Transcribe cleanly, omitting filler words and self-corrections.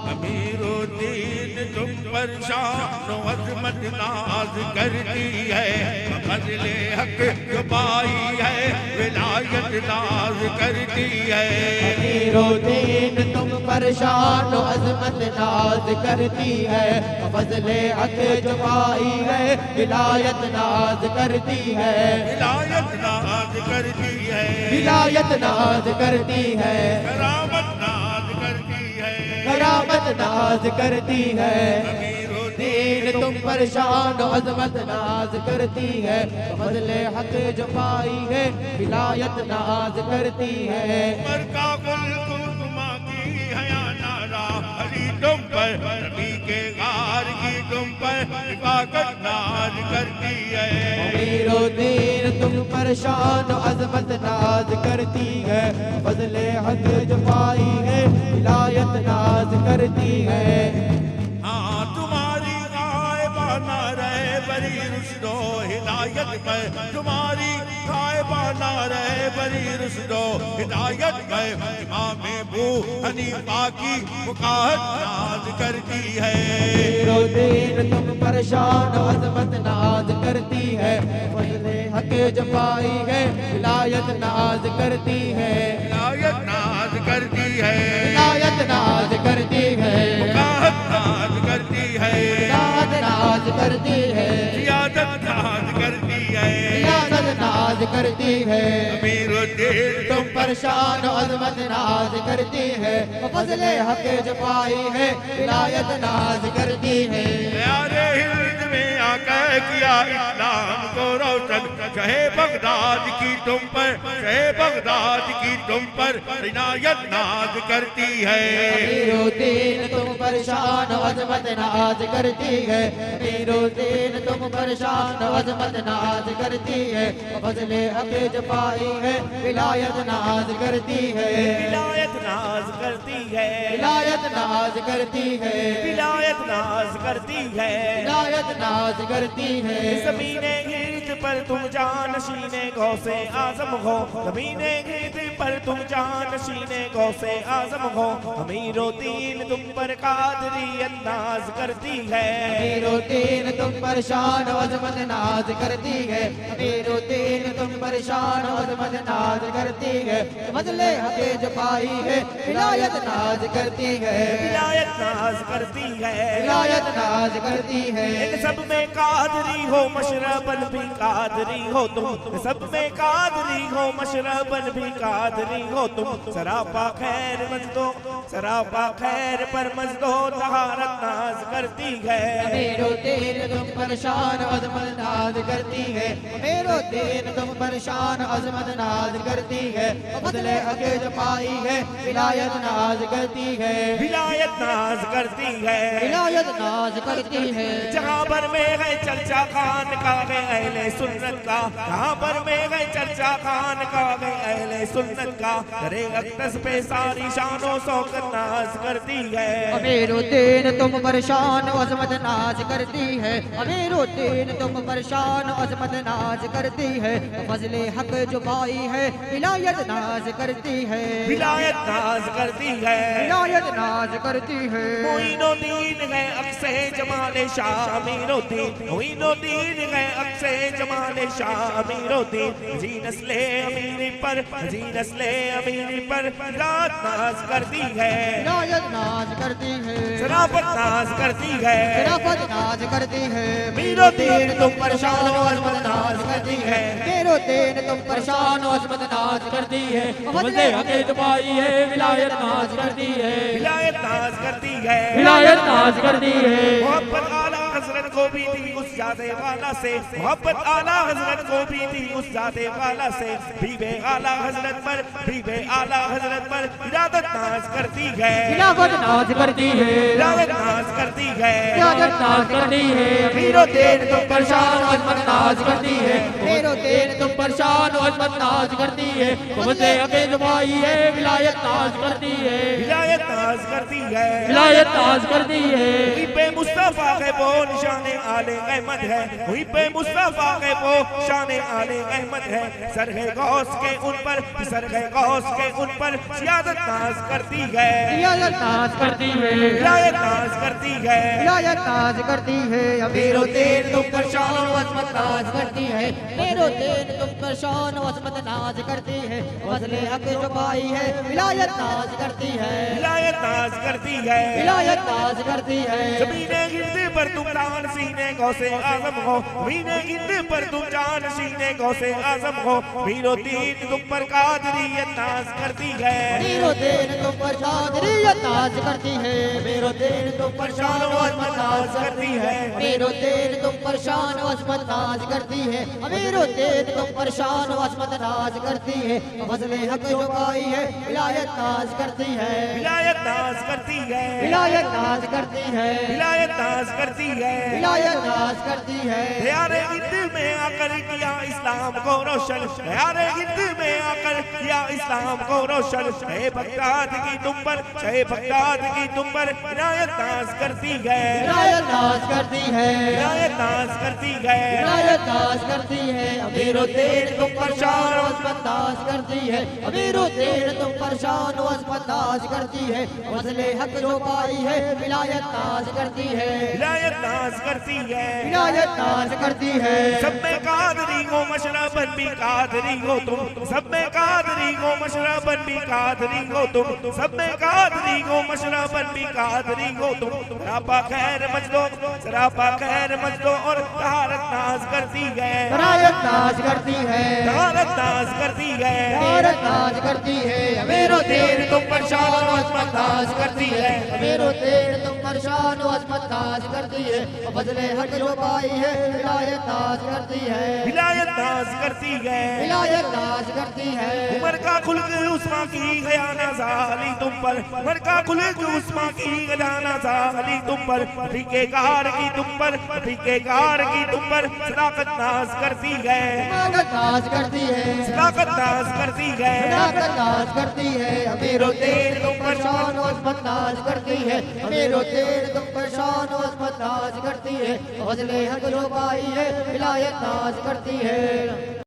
अमीरुद्दीन तुम पर शान अज़मत नाज करती है, फज़ले हक जो पाई है विलायत नाज करती है। अमीरुद्दीन तुम पर शान अज़मत नाज करती है, फज़ले हक जो पाई है विलायत नाज करती है। विलायत नाज करती है, विलायत नाज करती है, करामत नाज करती है, करामत नाज करती है। अमीरुद्दीन दीन तुम पर शान अज़मत नाज करती है, फज़ले हक जो पाई है विलायत नाज करती है। उमर का कुलकुमा की हया नारा अली तुम पर, नबी के गार की तुम पर हिफाजत नाज करती है। अमीरुद्दीन तुम पर शान अज़मत नाज करती है, फज़ले हक जो पाई है विलायत नाज करती है। हाँ तुम्हारी गायबाना रहे बरी रुश्दो हिदायत में, तुम्हारी गायबाना रहे बरी रुश्दो हिदायत में। इमाम अबू हनीफा की वकाहत नाज करती है। अमीरुद्दीन तुम पर शान अज़मत नाज करती है, फज़ले हक जो पाई है विलायत नाज करती है। विलायत नाज करती है, विलायत नाज करती है, वकाहत नाज करती है, नाज करती है, सियादत नाज करती है। रियासत नाज करती है। अमीरुद्दीन तुम पर शान अज़मत नाज करती है, फज़ले हक जो पाई है विलायत नाज करती है। प्यारे हिंद में आकर किया इस्लाम को रोशन, शहे बगदाद की तुम पर, शहे बगदाद की तुम पर इनायत नाज करती है। अमीरुद्दीन तुम पर शान अज़मत नाज करती है, अमीरुद्दीन तुम पर शान अज़मत नाज करती है, फज़ले हक जो पाई है विलायत नाज करती है। विलायत नाज करती है, विलायत नाज करती है, विलायत नाज करती है। विलायत नाज करती है। ज़मीने गिर्द पर तुम जानशीने गौसे आज़म हो, ज़मीने गिर्द पर तुम जानशीने गौसे आज़म हो। अमीरुद्दीन तुम पर कादरियत नाज करती है। अमीरुद्दीन तुम पर शान अज़मत नाज करती है, अमीरुद्दीन तुम पर शान अज़मत नाज करती है, फज़ले हक जो पाई है विलायत नाज करती है। विलायत नाज करती है, विलायत नाज करती है। इन सब में कादरी हो मशरबन भी कादरी हो तुम, सब में कादरी हो मशरबन भी कादरी हो तुम। सरापा खैर मजदो, सरापा खैर पर मजदो तहारत नाज करती है। अमीरुद्दीन तुम पर शान अज़मत नाज करती है, अमीरुद्दीन तुम पर शान अज़मत नाज करती है, फज़ले हक जो पाई है विलायत नाज करती है। विलायत नाज करती है, विलायत नाज करती है। जहाँ पर में है चर्चा खान का है अहले सुन्नत का, जहाँ पर में है चर्चा खान का है अहले सुन्नत का। करे अक्तस पे सारी शानो शौकत नाज करती है। अमीरुद्दीन तुम पर शान अज़मत नाज करती है, अमीरुद्दीन तुम पर शान अज़मत नाज करती है, फज़ले हक जो पाई है विलायत नाज करती है। विलायत नाज करती है, विलायत नाज करती है। मोइनुद्दीन है अक्से जमाले शाह अमीरुद्दीन, मोइनुद्दीन है अक्से जमाले शाह अमीरुद्दीन। जी नस्ले अमीरी पर, जी नस्ले अमीरी पर रात नाज करती है। विलायत नाज करती है, शराफत नाज करती है, शराफत नाज करती है। अमीरुद्दीन तुम पर शान अज़मत नाज करती है, अमीरुद्दीन तुम पर शान अज़मत नाज करती है, फज़ले हक जो पाई है विलायत नाज करती है। विलायत नाज करती है, विलायत नाज करती है। मोहब्बत आला हजरत को भी थी उस जादे वाला से, मोहब्बत आला हजरत को भी थी उस जादे वाला से। बीबे आला हजरत पर, बीबे आला हजरत पर इरादत नाज करती है, खिलाफत नाज करती है, इरादत नाज करती है, इरादत नाज करती है। अमीरुद्दीन तुम पर शान अज़मत नाज करती है, अमीरुद्दीन तुम पर शान अज़मत नाज करती है, फज़ले हक जो पाई है विलायत नाज करती है। विलायत नाज करती है, विलायत नाज करती है। पे मुस्तफा है वो निशान आले अहमद है, वहीं पे मुस्तफा के वो शान आले अहमद है। सर है गौस के उन पर, सर है गौस के उन पर सियादत नाज करती है, रियायत नाज करती है, विलायत नाज करती है, विलायत नाज करती है। अमीरो तेन तुम पर शान व अज़मत नाज करती है, अमीरो तेन तुम पर शान व अज़मत नाज करती है। फज़ले हक जो पाई है विलायत नाज करती है, विलायत नाज करती है, विलायत नाज करती है। ज़मीने गिरते पर तुम जान सीने गौसे आजम हो, ज़मीने गिरते पर तुम जान सीने गौसे आजम हो। मीरो दीन तुम पर कादरियत नाज करती है, अमीरो तेन तुम पर शान रियायत नाज करती है, अमीरो तेन तुम पर शान व अज़मत नाज करती है, अमीरो तेन तुम पर शान व अज़मत नाज करती है, अमीरो तेन तुम पर शान व अज़मत नाज करती है। फज़ले हक जो पाई है विलायत नाज करती है, विलायत नाज करती है, विलायत नाज करती है, विलायत नाज करती है। विलायत नाज करती है। यारे हिंद में आकर किया इस्लाम को रोशन, यारे हिंद में आकर किया इस्लाम को रोशन। शहे बगदाद की तुम पर, शहे बगदाद की तुम पर विलायत नाज करती है, विलायत नाज करती है, विलायत नाज करती है, विलायत नाज करती है। अमीरो तेन तुम पर शान व अज़मत नाज करती है, अमीरो तेन तुम पर शान व अज़मत नाज करती है। फज़ले हक जो पाई है विलायत नाज करती है, विलायत नाज करती है। विलायत नाज करती है। सब में कादरी हो मशरबन भी कादरी हो तुम, सब में कादरी हो मशरबन भी कादरी हो तुम, सब में कादरी हो मशरबन भी कादरी हो तुम। सरापा खैर मजदो, सरापा खैर मजदो और तहारत नाज करती है, विलायत नाज करती है, तहारत नाज करती है, विलायत नाज करती है। अमीरो तेन तुम पर शान व अज़मत नाज करती है, अमीरो तेन तुम पर शान व अज़मत नाज करती है। फज़ले हक जो पाई है विलायत नाज करती है, विलायत नाज करती है। विलायत नाज करती है। उमर का खुल्क उस्मा की गया नाज़ाली तुम पर, उमर का खुल्क उस्मा की गया नाज़ाली तुम पर। फीके कार की तुम पर, फीके कार की तुम पर सदाकत नाज करती है, सदाकत नाज करती है, सदाकत नाज करती है। सदाकत नाज करती है। अमीरो तेन तुम पर शान व अज़मत नाज करती है, अमीरो तेन तुम पर शान व अज़मत नाज करती है। फज़ले हक जो पाई है विलायत नाज करती है।